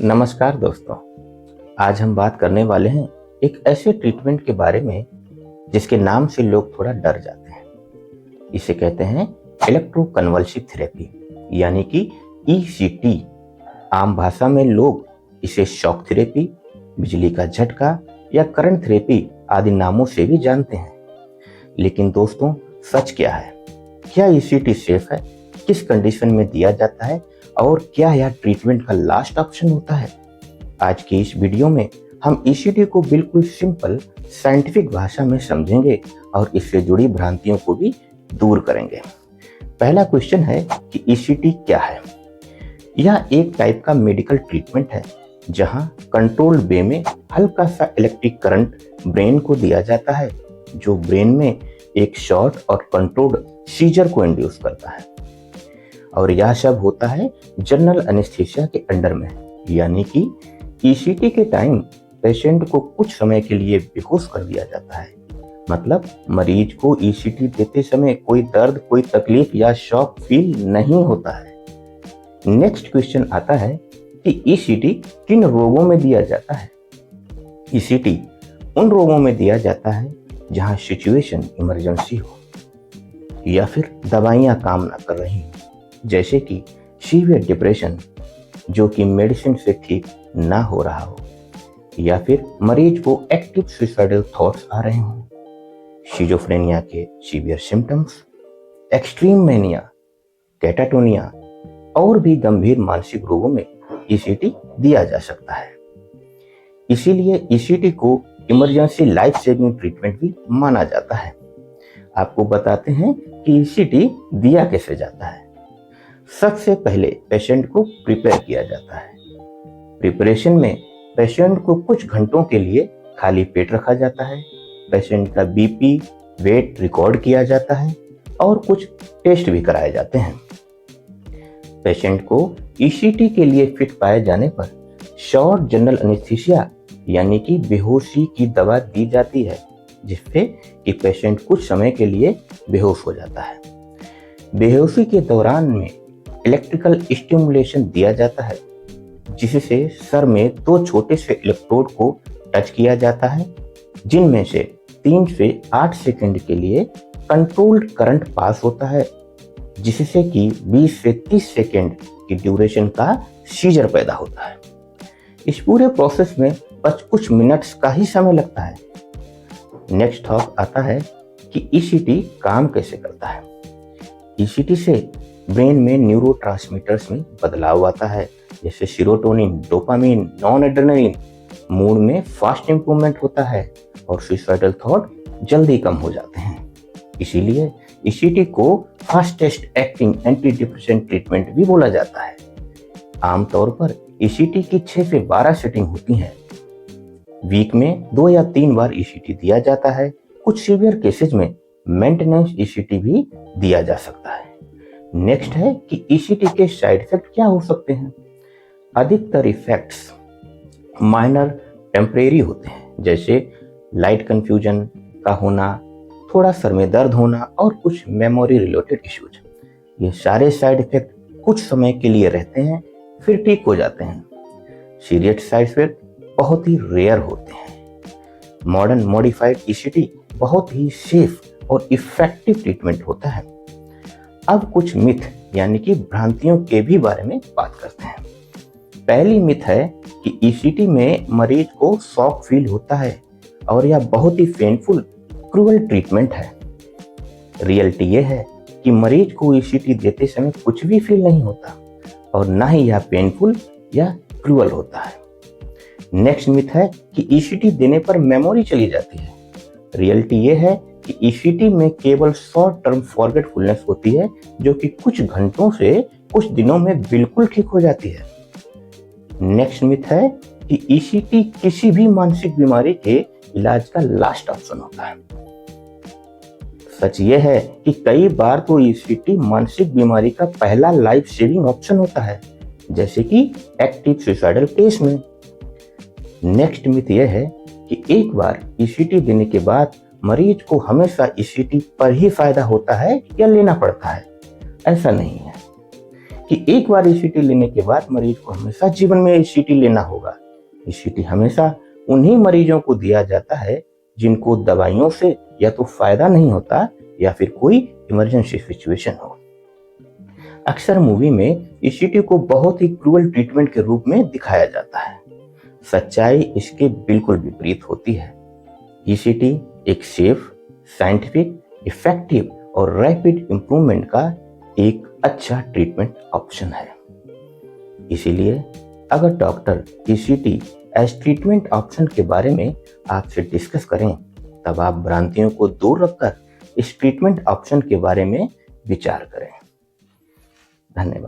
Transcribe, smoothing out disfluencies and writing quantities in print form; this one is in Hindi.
नमस्कार दोस्तों। आज हम बात करने वाले हैं एक ऐसे ट्रीटमेंट के बारे में जिसके नाम से लोग थोड़ा डर जाते हैं। इसे कहते हैं इलेक्ट्रोकन्वल्सिव थेरेपी यानी कि ECT। आम भाषा में लोग इसे शॉक थेरेपी, बिजली का झटका या करंट थेरेपी आदि नामों से भी जानते हैं। लेकिन दोस्तों, सच क्या है? क्या ECT सेफ है? किस कंडीशन में दिया जाता है और क्या यह ट्रीटमेंट का लास्ट ऑप्शन होता है? आज की इस वीडियो में हम ECT को बिल्कुल सिंपल साइंटिफिक भाषा में समझेंगे और इससे जुड़ी भ्रांतियों को भी दूर करेंगे। पहला क्वेश्चन है कि ECT क्या है? यह एक टाइप का मेडिकल ट्रीटमेंट है जहां कंट्रोल्ड वे में हल्का सा इलेक्ट्रिक करंट ब्रेन को दिया जाता है, जो ब्रेन में एक शॉर्ट और कंट्रोल्ड सीजर को इंड्यूस करता है। और यह सब होता है जनरल एनेस्थीसिया के अंडर में, यानी कि ECT के टाइम पेशेंट को कुछ समय के लिए बेहोश कर दिया जाता है। मतलब मरीज को ECT देते समय कोई दर्द, कोई तकलीफ या शॉक फील नहीं होता है। नेक्स्ट क्वेश्चन आता है कि ECT किन रोगों में दिया जाता है? ECT उन रोगों में दिया जाता है जहां सिचुएशन इमरजेंसी हो या फिर दवाइयां काम ना कर रही हो, जैसे कि सीवियर डिप्रेशन जो कि मेडिसिन से ठीक ना हो रहा हो, या फिर मरीज को एक्टिव सुसाइडल थॉट्स आ रहे हों, शिजोफ्रेनिया के severe symptoms, extreme mania, catatonia और भी गंभीर मानसिक रोगों में ECT दिया जा सकता है। इसीलिए ECT को इमरजेंसी लाइफ सेविंग ट्रीटमेंट भी माना जाता है। आपको बताते हैं कि ECT दिया कैसे जाता है। सबसे पहले पेशेंट को प्रिपेयर किया जाता है। प्रिपरेशन में पेशेंट को कुछ घंटों के लिए खाली पेट रखा जाता है। पेशेंट का BP, वेट रिकॉर्ड किया जाता है और कुछ टेस्ट भी कराए जाते हैं। पेशेंट को ECT के लिए फिट पाए जाने पर शॉर्ट जनरल एनेस्थीसिया यानी कि बेहोशी की दवा दी जाती है, जिससे कि पेशेंट कुछ समय के लिए बेहोश हो जाता है। बेहोशी के दौरान में इलेक्ट्रिकल स्टिमुलेशन दिया जाता है, जिससे सर में 2 छोटे से इलेक्ट्रोड को टच किया जाता है, जिनमें से 3 से 8 सेकंड के लिए कंट्रोल्ड करंट पास होता है, जिससे कि 20 से 30 सेकंड की ड्यूरेशन का सीजर पैदा होता है। इस पूरे प्रोसेस में बस कुछ मिनट्स का ही समय लगता है। नेक्स्ट टॉप आता है कि ECT काम कैसे करता है। ECT से ब्रेन में न्यूरोट्रांसमीटर्स में बदलाव आता है, जैसे serotonin, dopamine, non adrenaline. Mood में फास्ट इंप्रूवमेंट होता है और सुसाइडल थॉट जल्दी कम हो जाते हैं। इसीलिए ECT को fastest acting anti depression treatment भी बोला जाता है। आमतौर पर ECT की 6 से 12 सेटिंग होती हैं। वीक में 2 या 3 बार ECT दिया जाता है। कुछ सीवियर केसेस में मेंटेनेंस ECT भी दिया जा सकता है। नेक्स्ट है कि ECT के साइड इफेक्ट क्या हो सकते हैं। अधिकतर इफेक्ट्स माइनर टेम्परेरी होते हैं, जैसे लाइट कंफ्यूजन का होना, थोड़ा सर में दर्द होना और कुछ मेमोरी रिलेटेड इश्यूज। ये सारे साइड इफेक्ट कुछ समय के लिए रहते हैं, फिर ठीक हो जाते हैं। सीरियस साइड इफेक्ट बहुत ही रेयर होते हैं। मॉडर्न मॉडिफाइड ECT बहुत ही सेफ और इफेक्टिव ट्रीटमेंट होता है। अब कुछ मिथ यानी कि भ्रांतियों के भी बारे में बात करते हैं। पहली मिथ है कि ECT में मरीज को शॉक फील होता है और यह बहुत ही पेनफुल क्रूअल ट्रीटमेंट है। रियलिटी यह है कि मरीज को ECT देते समय कुछ भी फील नहीं होता और ना ही यह पेनफुल या क्रूअल होता है। नेक्स्ट मिथ है कि ECT देने पर मेमोरी चली जाती है। रियलिटी यह है कि ECT में केवल शॉर्ट टर्म फॉरगेटफुलनेस होती है, जो कि कुछ घंटों से कुछ दिनों में बिल्कुल ठीक हो जाती है। नेक्स्ट मिथ है कि ECT किसी भी मानसिक बीमारी के इलाज का लास्ट ऑप्शन होता है। सच यह है कि कई बार तो ECT मानसिक बीमारी का पहला लाइफ सेविंग ऑप्शन होता है, जैसे कि एक्टिव सुसाइडल केस में। नेक्स्ट मिथ यह है कि एक बार ECT देने के बाद मरीज को हमेशा ECT पर ही फायदा होता है या लेना पड़ता है। ऐसा नहीं है। कि एक बार ईसीटी लेने के बाद मरीज को हमेशा जीवन में ईसीटी लेना होगा। ईसीटी हमेशा उन्हीं मरीजों को दिया जाता है जिनको दवाइयों से या तो फायदा नहीं होता या फिर कोई इमरजेंसी सिचुएशन हो। अक्सर मूवी में ईसीटी को बहुत ही क्रूअल ट्रीटमेंट के रूप में दिखाया जाता है। सच्चाई इसके बिल्कुल विपरीत होती है। ईसीटी एक सेफ, साइंटिफिक, इफेक्टिव और रैपिड इंप्रूवमेंट का एक अच्छा ट्रीटमेंट ऑप्शन है। इसीलिए अगर doctor ECT as treatment option के बारे में आपसे डिस्कस करें, तब आप भ्रांतियों को दूर रखकर इस ट्रीटमेंट ऑप्शन के बारे में विचार करें। धन्यवाद।